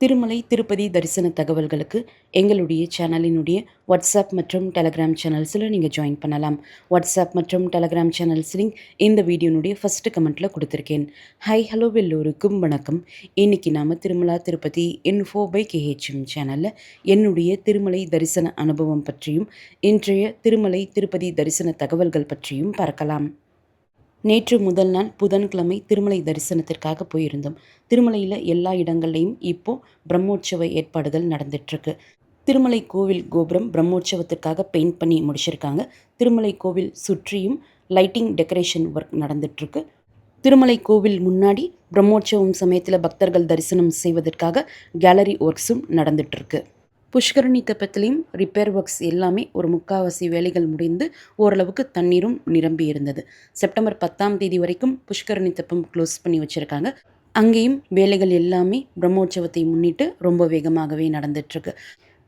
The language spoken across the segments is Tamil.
திருமலை திருப்பதி தரிசன தகவல்களுக்கு எங்களுடைய சேனலினுடைய வாட்ஸ்அப் மற்றும் டெலகிராம் சேனல்ஸில் நீங்கள் ஜாயின் பண்ணலாம். வாட்ஸ்அப் மற்றும் டெலகிராம் சேனல்ஸ் லிங்க் இந்த வீடியோனுடைய ஃபஸ்ட்டு கமெண்ட்டில் கொடுத்துருக்கேன். ஹாய் ஹலோ எல்லோருக்கும் வணக்கம். இன்றைக்கி நாம் திருமலா திருப்பதி இன்ஃபோ பை கேஹெச்எம் சேனலில் என்னுடைய திருமலை தரிசன அனுபவம் பற்றியும் இன்றைய திருமலை திருப்பதி தரிசன தகவல்கள் பற்றியும் பார்க்கலாம். நேற்று முதல் நாள் புதன்கிழமை திருமலை தரிசனத்திற்காக போயிருந்தோம். திருமலையில் எல்லா இடங்கள்லையும் இப்போது பிரம்மோற்சவ ஏற்பாடுகள் நடந்துகிட்ருக்கு. திருமலை கோவில் கோபுரம் பிரம்மோற்சவத்திற்காக பெயிண்ட் பண்ணி முடிச்சிருக்காங்க. திருமலை கோவில் சுற்றியும் லைட்டிங் டெக்கரேஷன் ஒர்க் நடந்துகிட்ருக்கு. திருமலை கோவில் முன்னாடி பிரம்மோற்சவம் சமயத்தில் பக்தர்கள் தரிசனம் செய்வதற்காக கேலரி ஒர்க்ஸும் நடந்துகிட்ருக்கு. புஷ்கரணி தெப்பத்திலையும் ரிப்பேர் ஒர்க்ஸ் எல்லாமே ஒரு முக்கால்வாசி வேலைகள் முடிந்து ஓரளவுக்கு தண்ணீரும் நிரம்பி இருந்தது. செப்டம்பர் 10 வரைக்கும் புஷ்கரணி தெப்பம் க்ளோஸ் பண்ணி வச்சுருக்காங்க. அங்கேயும் வேலைகள் எல்லாமே பிரம்மோற்சவத்தை முன்னிட்டு ரொம்ப வேகமாகவே நடந்துகிட்ருக்கு.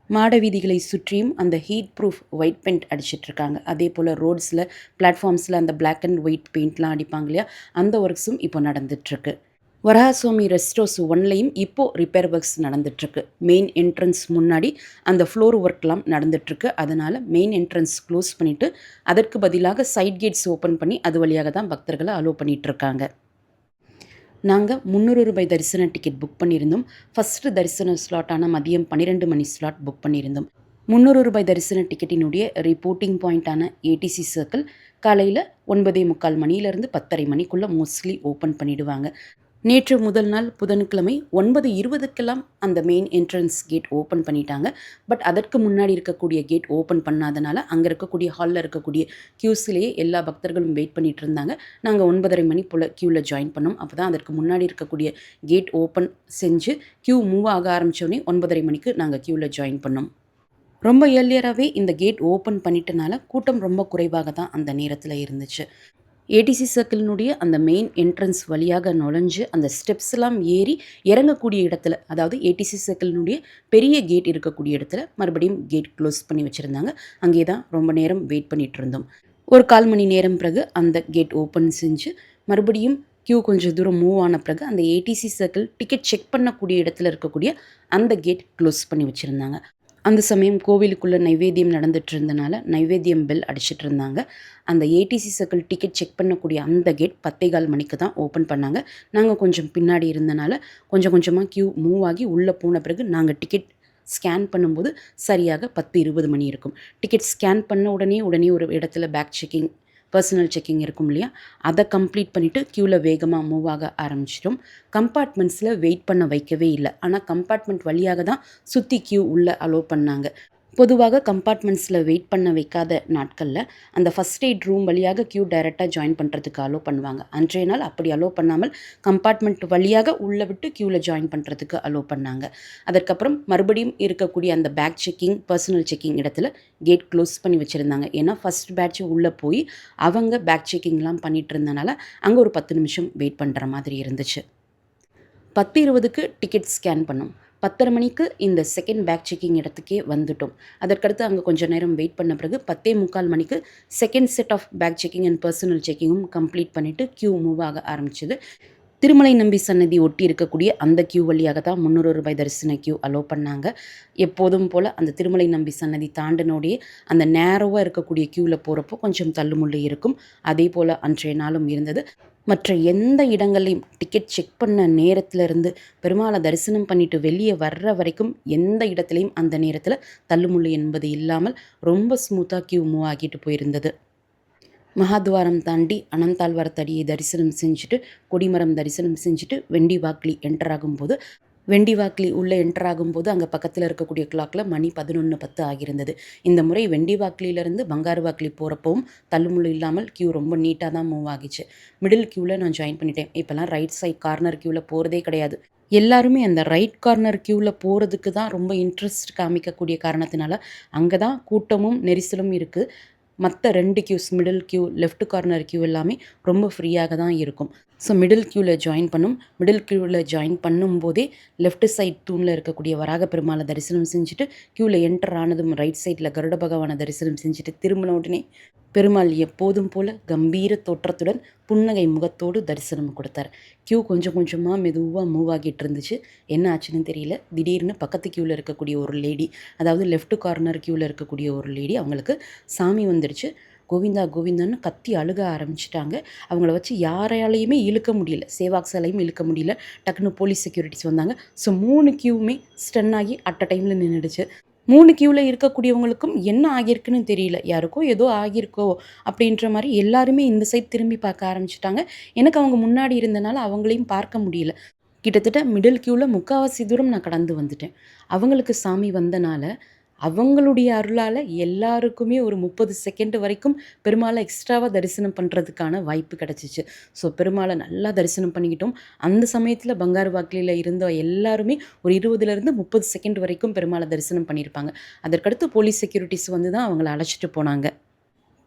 மாட வீதிகளை சுற்றியும் அந்த ஹீட் ப்ரூஃப் ஒயிட் பெயிண்ட் அடிச்சிட்ருக்காங்க. அதே போல் ரோட்ஸில் பிளாட்ஃபார்ம்ஸில் அந்த பிளாக் அண்ட் ஒயிட் பெயிண்ட்லாம் அடிப்பாங்க இல்லையா, அந்த ஒர்க்ஸும் இப்போ நடந்துகிட்ருக்கு. வராகசுவாமி ரெஸ்ட் ஹவுஸ் 1லையும் இப்போது ரிப்பேர் ஒர்க்ஸ் நடந்துகிட்ருக்கு. மெயின் என்ட்ரன்ஸ் முன்னாடி அந்த ஃப்ளோர் ஒர்க்லாம் நடந்துகிட்ருக்கு. அதனால் மெயின் என்ட்ரன்ஸ் க்ளோஸ் பண்ணிவிட்டு அதற்கு பதிலாக சைட் கேட்ஸ் ஓப்பன் பண்ணி அது வழியாக தான் பக்தர்களை அலோவ் பண்ணிகிட்ருக்காங்க. நாங்கள் 300 ரூபாய் தரிசன டிக்கெட் புக் பண்ணியிருந்தோம். ஃபஸ்ட்டு தரிசன ஸ்லாட்டான மதியம் 12 மணி ஸ்லாட் புக் பண்ணியிருந்தோம். 300 ரூபாய் தரிசன டிக்கெட்டினுடைய ரிப்போர்ட்டிங் பாயிண்ட்டான ஏடிசி சர்க்கிள் காலையில் 9:45 மணிலேருந்து 10:30 மணிக்குள்ளே மோஸ்ட்லி ஓப்பன் பண்ணிவிடுவாங்க. நேற்று முதல் நாள் புதன்கிழமை 9:20க்கெல்லாம் அந்த மெயின் என்ட்ரன்ஸ் கேட் ஓப்பன் பண்ணிட்டாங்க. பட் அதற்கு முன்னாடி இருக்கக்கூடிய கேட் ஓப்பன் பண்ணாதனால அங்கே இருக்கக்கூடிய ஹாலில் இருக்கக்கூடிய க்யூஸ்லேயே எல்லா பக்தர்களும் வெயிட் பண்ணிகிட்டு இருந்தாங்க. நாங்கள் 9:30 மணி போல் க்யூவில் ஜாயின் பண்ணோம். அப்போ தான் அதற்கு முன்னாடி இருக்கக்கூடிய கேட் ஓப்பன் செஞ்சு க்யூ மூவ் ஆக ஆரம்பித்தோடனே 9:30 மணிக்கு நாங்கள் க்யூவில் ஜாயின் பண்ணோம். ரொம்ப ஏர்லியராகவே இந்த கேட் ஓப்பன் பண்ணிட்டனால கூட்டம் ரொம்ப குறைவாக தான் அந்த நேரத்தில் இருந்துச்சு. ஏடிசி சர்க்கிளினுடைய அந்த மெயின் என்ட்ரன்ஸ் வழியாக நுழைஞ்சு அந்த ஸ்டெப்ஸ்லாம் ஏறி இறங்கக்கூடிய இடத்துல, அதாவது ஏடிசி சர்க்கிளினுடைய பெரிய கேட் இருக்கக்கூடிய இடத்துல மறுபடியும் கேட் க்ளோஸ் பண்ணி வச்சுருந்தாங்க. அங்கே தான் ரொம்ப நேரம் வெயிட் பண்ணிகிட்டு இருந்தோம். ஒரு 1/4 மணி நேரம் பிறகு அந்த கேட் ஓப்பன் செஞ்சு மறுபடியும் க்யூ கொஞ்சம் தூரம் மூவ் ஆன பிறகு அந்த ஏடிசி சர்க்கிள் டிக்கெட் செக் பண்ணக்கூடிய இடத்துல இருக்கக்கூடிய அந்த கேட் க்ளோஸ் பண்ணி வச்சுருந்தாங்க. அந்த சமயம் கோவிலுக்குள்ளே நைவேத்தியம் நடந்துட்டு இருந்தனால நைவேத்தியம் பெல் அடிச்சிட்டு இருந்தாங்க. அந்த ஏடிசி சர்க்கிள் டிக்கெட் செக் பண்ணக்கூடிய அந்த கேட் 10:15 மணிக்கு தான் ஓப்பன் பண்ணாங்க. நாங்கள் கொஞ்சம் பின்னாடி இருந்தனால கொஞ்சம் கொஞ்சமாக க்யூ மூவ் ஆகி உள்ளே போன பிறகு நாங்கள் டிக்கெட் ஸ்கேன் பண்ணும்போது சரியாக 10:20 மணி இருக்கும். டிக்கெட் ஸ்கேன் பண்ண உடனே ஒரு இடத்துல பேக் செக்கிங், பர்சனல் செக்கிங் இருக்கும் இல்லையா, அதை கம்ப்ளீட் பண்ணிவிட்டு க்யூவில் வேகமாக மூவ் ஆக ஆரம்பிச்சிட்டோம். கம்பார்ட்மெண்ட்ஸில் வெயிட் பண்ண வைக்கவே இல்லை. ஆனால் கம்பார்ட்மெண்ட் வழியாக தான் சுற்றி க்யூ உள்ளே அலோவ் பண்ணாங்க. பொதுவாக கம்பார்ட்மெண்ட்ஸில் வெயிட் பண்ண வைக்காத நாட்களில் அந்த ஃபஸ்ட் எய்ட் ரூம் வழியாக க்யூ டைரெக்டாக ஜாயின் பண்ணுறதுக்கு அலோவ் பண்ணுவாங்க. அன்றைய நாள் அப்படி அலோவ் பண்ணாமல் கம்பார்ட்மெண்ட் வழியாக உள்ளே விட்டு க்யூவில் ஜாயின் பண்ணுறதுக்கு அலோவ் பண்ணாங்க. அதற்கப்புறம் மறுபடியும் இருக்கக்கூடிய அந்த பேக் செக்கிங், பர்சனல் செக்கிங் இடத்துல கேட் க்ளோஸ் பண்ணி வச்சுருந்தாங்க. ஏன்னா ஃபஸ்ட் பேட்ச் உள்ளே போய் அவங்க பேக் செக்கிங்லாம் பண்ணிகிட்டு இருந்தனால அங்கே ஒரு 10 நிமிஷம் வெயிட் பண்ணுற மாதிரி இருந்துச்சு. 10:20க்கு டிக்கெட் ஸ்கேன் பண்ணோம். 10:30 மணிக்கு இந்த செகண்ட் பேக் செக்கிங் இடத்துக்கே வந்துட்டோம். அதற்கடுத்து அங்கே கொஞ்சம் நேரம் வெயிட் பண்ண பிறகு 10:45 மணிக்கு second set of bag checking and personal செக்கிங்கும் கம்ப்ளீட் பண்ணிவிட்டு க்யூ மூவ் ஆக ஆரம்பிச்சது. திருமலை நம்பி சன்னதி ஒட்டி இருக்கக்கூடிய அந்த க்யூ வழியாக தான் 300 ரூபாய் தரிசன க்யூ அலோவ் பண்ணாங்க. எப்போதும் போல் அந்த திருமலை நம்பி சன்னதி தாண்டினோடைய அந்த நேரோவாக இருக்கக்கூடிய க்யூவில் போகிறப்போ கொஞ்சம் தள்ளுமுள்ளு இருக்கும். அதே போல் அன்றைய நாளும் இருந்தது. மற்ற எந்த இடங்களையும் டிக்கெட் செக் பண்ண நேரத்திலிருந்து பெருமாளை தரிசனம் பண்ணிட்டு வெளியே வர்ற வரைக்கும் எந்த இடத்துலையும் அந்த நேரத்தில் தள்ளுமுள்ளு என்பது இல்லாமல் ரொம்ப ஸ்மூத்தாக க்யூ மூவ் ஆகிட்டு போயிருந்தது. மகாத்வாரம் தாண்டி அனந்தாழ்வாரத்தடியை தரிசனம் செஞ்சுட்டு கொடிமரம் தரிசனம் செஞ்சுட்டு வெண்டி வாக்லி என்டர் ஆகும்போது வெண்டி வாக்லி உள்ளே என்டர் ஆகும்போது அங்கே பக்கத்தில் இருக்கக்கூடிய கிளாக்கில் மணி 11:10 ஆகியிருந்தது. இந்த முறை வெண்டி வாக்லியிலேருந்து பங்காரு வாக்லி போகிறப்பவும் தள்ளுமுள்ளு இல்லாமல் க்யூ ரொம்ப நீட்டாக தான் மூவ் ஆகிச்சு. மிடில் க்யூவில் நான் ஜாயின் பண்ணிட்டேன். இப்போல்லாம் ரைட் சைட் கார்னர் க்யூவில் போகிறதே கிடையாது. எல்லாருமே அந்த ரைட் கார்னர் க்யூவில் போகிறதுக்கு தான் ரொம்ப இன்ட்ரெஸ்ட் காமிக்கக்கூடிய காரணத்தினால அங்கே தான் கூட்டமும் நெரிசலும் இருக்குது. மற்ற 2 cues, middle Q, left corner Q எல்லாமே ரொம்ப ஃப்ரீயாக தான் இருக்கும். ஸோ மிடில் க்யூவில் ஜாயின் பண்ணும். மிடில் க்யூவில் ஜாயின் பண்ணும்போதே லெஃப்ட் சைட் தூணில் இருக்கக்கூடிய வராக பெருமாளை தரிசனம் செஞ்சுட்டு க்யூவில் என்டர் ஆனதும் ரைட் சைடில் கருட பகவானை தரிசனம் செஞ்சுட்டு திரும்பின உடனே பெருமாள் எப்போதும் போல கம்பீர தோற்றத்துடன் புன்னகை முகத்தோடு தரிசனம் கொடுத்தார். கியூ கொஞ்சம் கொஞ்சமாக மெதுவாக மூவ் ஆகிட்டு இருந்துச்சு. என்ன ஆச்சுன்னு தெரியல. திடீர்னு பக்கத்து கியூவில் இருக்கக்கூடிய ஒரு லேடி, அதாவது லெஃப்ட் கார்னர் கியூவில் இருக்கக்கூடிய ஒரு லேடி, அவங்களுக்கு சாமி வந்துடுச்சு. கோவிந்தா கோவிந்தான்னு கத்தி அழுக ஆரம்பிச்சிட்டாங்க. அவங்கள வச்சு யாராலையுமே இழுக்க முடியல, சேவாக்ஸாலையும் இழுக்க முடியல. டக்குன்னு போலீஸ் செக்யூரிட்டிஸ் வந்தாங்க. ஸோ 3 கியூவுமே ஸ்டன் ஆகி அட் அ டைமில் நின்றுடுச்சு. 3 கியூவில் இருக்கக்கூடியவங்களுக்கும் என்ன ஆகியிருக்குன்னு தெரியல. யாருக்கோ ஏதோ ஆகியிருக்கோ அப்படின்ற மாதிரி எல்லாருமே இந்த சைட் திரும்பி பார்க்க ஆரம்பிச்சிட்டாங்க. எனக்கு அவங்க முன்னாடி இருந்தனால அவங்களையும் பார்க்க முடியல. கிட்டத்தட்ட மிடில் கியூவில் முக்கால்வாசி தூரம் நான் கடந்து வந்துட்டேன். அவங்களுக்கு சாமி வந்தனால அவங்களுடைய அருளால் எல்லாருக்குமே ஒரு 30 செகண்ட் வரைக்கும் பெருமாளை எக்ஸ்ட்ராவாக தரிசனம் பண்ணுறதுக்கான வாய்ப்பு கிடச்சிச்சு. ஸோ பெருமாளை நல்லா தரிசனம் பண்ணிக்கிட்டோம். அந்த சமயத்தில் பங்காரு வாக்கிலில் இருந்த எல்லாருமே ஒரு 20லேருந்து 30 செகண்ட் வரைக்கும் பெருமாளை தரிசனம் பண்ணியிருப்பாங்க. அதற்கடுத்து போலீஸ் செக்யூரிட்டிஸ் வந்து தான் அவங்கள அழைச்சிட்டு போனாங்க.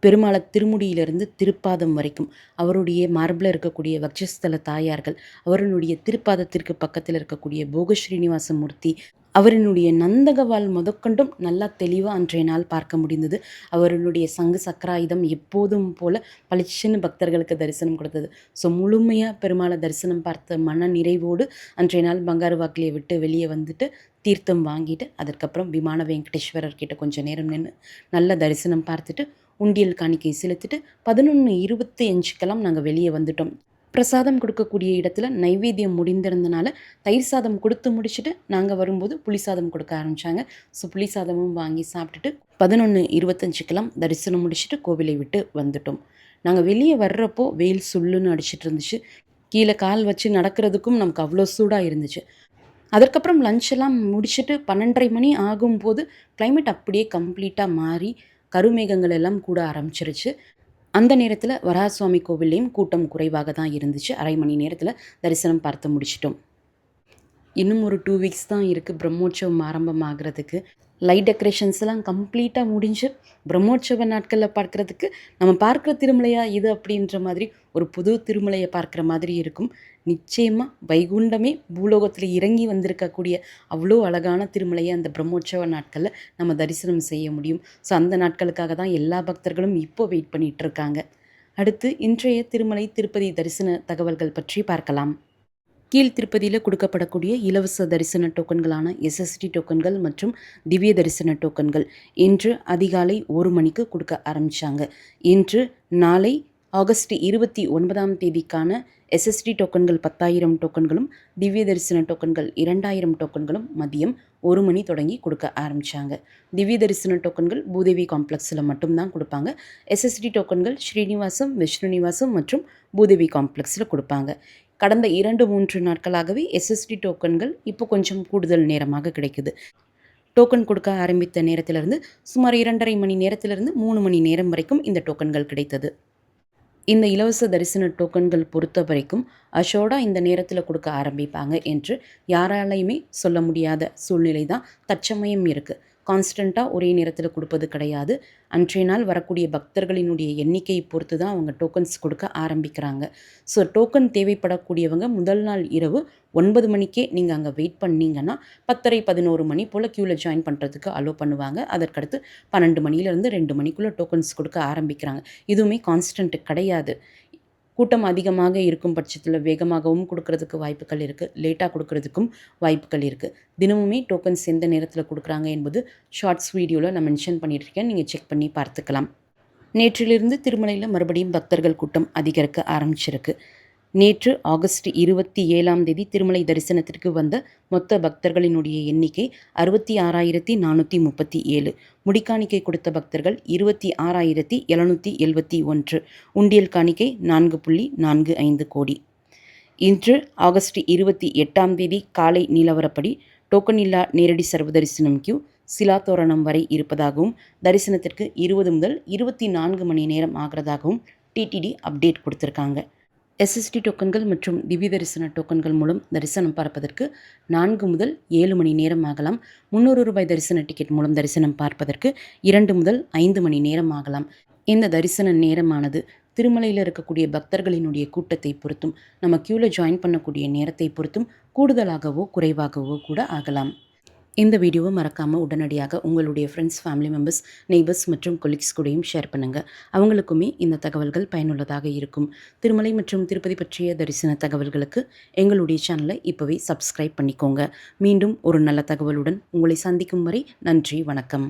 பெருமாளை திருமுடியிலிருந்து திருப்பாதம் வரைக்கும் அவருடைய மார்பில் இருக்கக்கூடிய வக்ஷஸ்தல தாயார்கள், அவருடைய திருப்பாதத்திற்கு பக்கத்தில் இருக்கக்கூடிய போக ஸ்ரீனிவாச மூர்த்தி, அவரினுடைய நந்தகவால் முதற்கொண்டும் நல்லா தெளிவாக அன்றைய நாள் பார்க்க முடிந்தது. அவருடைய சங்கு சக்கராயுதம் எப்போதும் போல பளிச்சுன்னு பக்தர்களுக்கு தரிசனம் கொடுத்தது. ஸோ முழுமையாக பெருமாளை தரிசனம் பார்த்த மன நிறைவோடு அன்றைய நாள் பங்காரு வாக்கிலியை விட்டு வெளியே வந்துட்டு தீர்த்தம் வாங்கிட்டு அதற்கப்புறம் விமான வெங்கடேஸ்வரர் கிட்ட கொஞ்சம் நேரம் நின்று நல்ல தரிசனம் பார்த்துட்டு உண்டியல் காணிக்கை செலுத்திட்டு 11:25க்கெல்லாம் நாங்கள் வெளியே வந்துட்டோம். பிரசாதம் கொடுக்கக்கூடிய இடத்துல நைவேத்தியம் முடிந்திருந்தனால தயிர் சாதம் கொடுத்து முடிச்சுட்டு நாங்கள் வரும்போது புளி சாதம் கொடுக்க ஆரம்பித்தாங்க. ஸோ புளி சாதமும் வாங்கி சாப்பிட்டுட்டு 11:25க்கெல்லாம் தரிசனம் முடிச்சுட்டு கோவிலை விட்டு வந்துட்டோம். நாங்கள் வெளியே வர்றப்போ வெயில் சுள்ளுன்னு அடிச்சிட்டு இருந்துச்சு. கீழே கால் வச்சு நடக்கிறதுக்கும் நமக்கு அவ்வளோ சூடாக இருந்துச்சு. அதற்கப்புறம் லஞ்செல்லாம் முடிச்சுட்டு 12:30 மணி ஆகும்போது கிளைமேட் அப்படியே கம்ப்ளீட்டாக மாறி கருமேகங்கள் எல்லாம் கூட ஆரம்பிச்சிருச்சு. அந்த நேரத்தில் வராகசுவாமி கோவில்லையும் கூட்டம் குறைவாக தான் இருந்துச்சு. அரை மணி நேரத்தில் தரிசனம் பார்த்து முடிச்சிட்டோம். இன்னும் ஒரு 2 வீக்ஸ் தான் இருக்குது பிரம்மோற்சவம் ஆரம்பமாகிறதுக்கு. லைட் டெக்கரேஷன்ஸ்லாம் கம்ப்ளீட்டாக முடிஞ்சு பிரம்மோற்சவ நாட்களில் பார்க்குறதுக்கு நம்ம பார்க்குற திருமலையா இது அப்படின்ற மாதிரி ஒரு புது திருமலையை பார்க்குற மாதிரி இருக்கும். நிச்சயமாக வைகுண்டமே பூலோகத்தில் இறங்கி வந்திருக்கக்கூடிய அவ்வளோ அழகான திருமலையை அந்த பிரம்மோற்சவ நாட்களில் நம்ம தரிசனம் செய்ய முடியும். ஸோ அந்த நாட்களுக்காக தான் எல்லா பக்தர்களும் இப்போ வெயிட் பண்ணிகிட்ருக்காங்க. அடுத்து இன்றைய திருமலை திருப்பதி தரிசன தகவல்கள் பற்றி பார்க்கலாம். கீழ் திருப்பதியில் கொடுக்கப்படக்கூடிய இலவச தரிசன டோக்கன்களான எஸ்எஸ்டி டோக்கன்கள் மற்றும் திவ்ய தரிசன டோக்கன்கள் இன்று அதிகாலை 1 மணிக்கு கொடுக்க ஆரம்பித்தாங்க. இன்று நாளை ஆகஸ்ட் 29ஆம் தேதிக்கான எஸ்எஸ்டி டோக்கன்கள் 10,000 டோக்கன்களும் திவ்ய தரிசன டோக்கன்கள் 2,000 டோக்கன்களும் மதியம் 1 மணி தொடங்கி கொடுக்க ஆரம்பித்தாங்க. திவ்ய தரிசன டோக்கன்கள் பூதேவி காம்ப்ளெக்ஸில் மட்டும்தான் கொடுப்பாங்க. எஸ்எஸ்டி டோக்கன்கள் ஸ்ரீனிவாசம், விஷ்ணுநிவாசம் மற்றும் பூதேவி காம்ப்ளெக்ஸில் கொடுப்பாங்க. கடந்த 2-3 நாட்களாகவே எஸ்எஸ்டி டோக்கன்கள் இப்போ கொஞ்சம் கூடுதல் நேரமாக கிடைக்குது. டோக்கன் கொடுக்க ஆரம்பித்த நேரத்திலிருந்து சுமார் 2.5 மணி நேரத்திலிருந்து 3 மணி நேரம் வரைக்கும் இந்த டோக்கன்கள் கிடைத்தது. இந்த இலவச தரிசன டோக்கன்கள் பொறுத்த வரைக்கும் அஷோடா இந்த நேரத்தில் கொடுக்க ஆரம்பிப்பாங்க என்று யாராலையுமே சொல்ல முடியாத சூழ்நிலை தான் தற்சமயம் இருக்குது. கான்ஸ்டண்ட்டாக ஒரே நேரத்தில் கொடுப்பது கிடையாது. அன்றைய நாள் வரக்கூடிய பக்தர்களினுடைய எண்ணிக்கையை பொறுத்து தான் அவங்க டோக்கன்ஸ் கொடுக்க ஆரம்பிக்கிறாங்க. ஸோ டோக்கன் தேவைப்படக்கூடியவங்க முதல் நாள் இரவு 9 மணிக்கே நீங்கள் அங்கே வெயிட் பண்ணிங்கன்னா 10:30 11 மணி போல் க்யூவில் ஜாயின் பண்ணுறதுக்கு அலோவ் பண்ணுவாங்க. அதற்கடுத்து 12 மணிலேருந்து 2 மணிக்குள்ளே டோக்கன்ஸ் கொடுக்க ஆரம்பிக்கிறாங்க. இதுவுமே கான்ஸ்டன்ட் கிடையாது. கூட்டம் அதிகமாக இருக்கும் பட்சத்தில் வேகமாகவும் கொடுக்கறதுக்கு வாய்ப்புகள் இருக்குது, லேட்டாக கொடுக்கறதுக்கும் வாய்ப்புகள் இருக்குது. தினமுமே டோக்கன்ஸ் எந்த நேரத்தில் கொடுக்குறாங்க என்பது ஷார்ட்ஸ் வீடியோவில் நான் மென்ஷன் பண்ணியிருக்கேன், நீங்கள் செக் பண்ணி பார்த்துக்கலாம். நேற்றிலிருந்து திருமலையில் மறுபடியும் பக்தர்கள் கூட்டம் அதிகரிக்க ஆரம்பிச்சிருக்கு. நேற்று ஆகஸ்ட் 27ஆம் தேதி திருமலை தரிசனத்திற்கு வந்த மொத்த பக்தர்களினுடைய எண்ணிக்கை 66,437. முடிக்காணிக்கை கொடுத்த பக்தர்கள் 26,771. உண்டியல் காணிக்கை 4.45 கோடி. இன்று ஆகஸ்ட் 28ஆம் தேதி காலை நிலவரப்படி டோக்கன் இல்லா நேரடி சர்வதரிசனம் கியூ சிலாத்தோரணம் வரை இருப்பதாகவும் தரிசனத்திற்கு 20 முதல் 24 மணி நேரம் ஆகிறதாகவும் டிடிடி அப்டேட் கொடுத்துருக்காங்க. எஸ்எஸ்டி டோக்கன்கள் மற்றும் திவ்ய தரிசன டோக்கன்கள் மூலம் தரிசனம் பார்ப்பதற்கு 4 முதல் 7 மணி நேரம் ஆகலாம். 300 ரூபாய் தரிசன டிக்கெட் மூலம் தரிசனம் பார்ப்பதற்கு 2 முதல் 5 மணி நேரம் ஆகலாம். இந்த தரிசன நேரமானது திருமலையில் இருக்கக்கூடிய பக்தர்களினுடைய கூட்டத்தை பொறுத்தும் நம்ம க்யூவில் ஜாயின் பண்ணக்கூடிய நேரத்தை பொறுத்தும் கூடுதலாகவோ குறைவாகவோ கூட ஆகலாம். இந்த வீடியோவை மறக்காமல் உடனடியாக உங்களுடைய ஃப்ரெண்ட்ஸ், ஃபேமிலி மெம்பர்ஸ், நெய்பர்ஸ் மற்றும் கொலீக்ஸ் கூடயும் ஷேர் பண்ணுங்கள். அவங்களுக்குமே இந்த தகவல்கள் பயனுள்ளதாக இருக்கும். திருமலை மற்றும் திருப்பதி பற்றிய தரிசன தகவல்களுக்கு எங்களுடைய சேனலை இப்போவே சப்ஸ்கிரைப் பண்ணிக்கோங்க. மீண்டும் ஒரு நல்ல தகவலுடன் உங்களை சந்திக்கும் வரை நன்றி, வணக்கம்.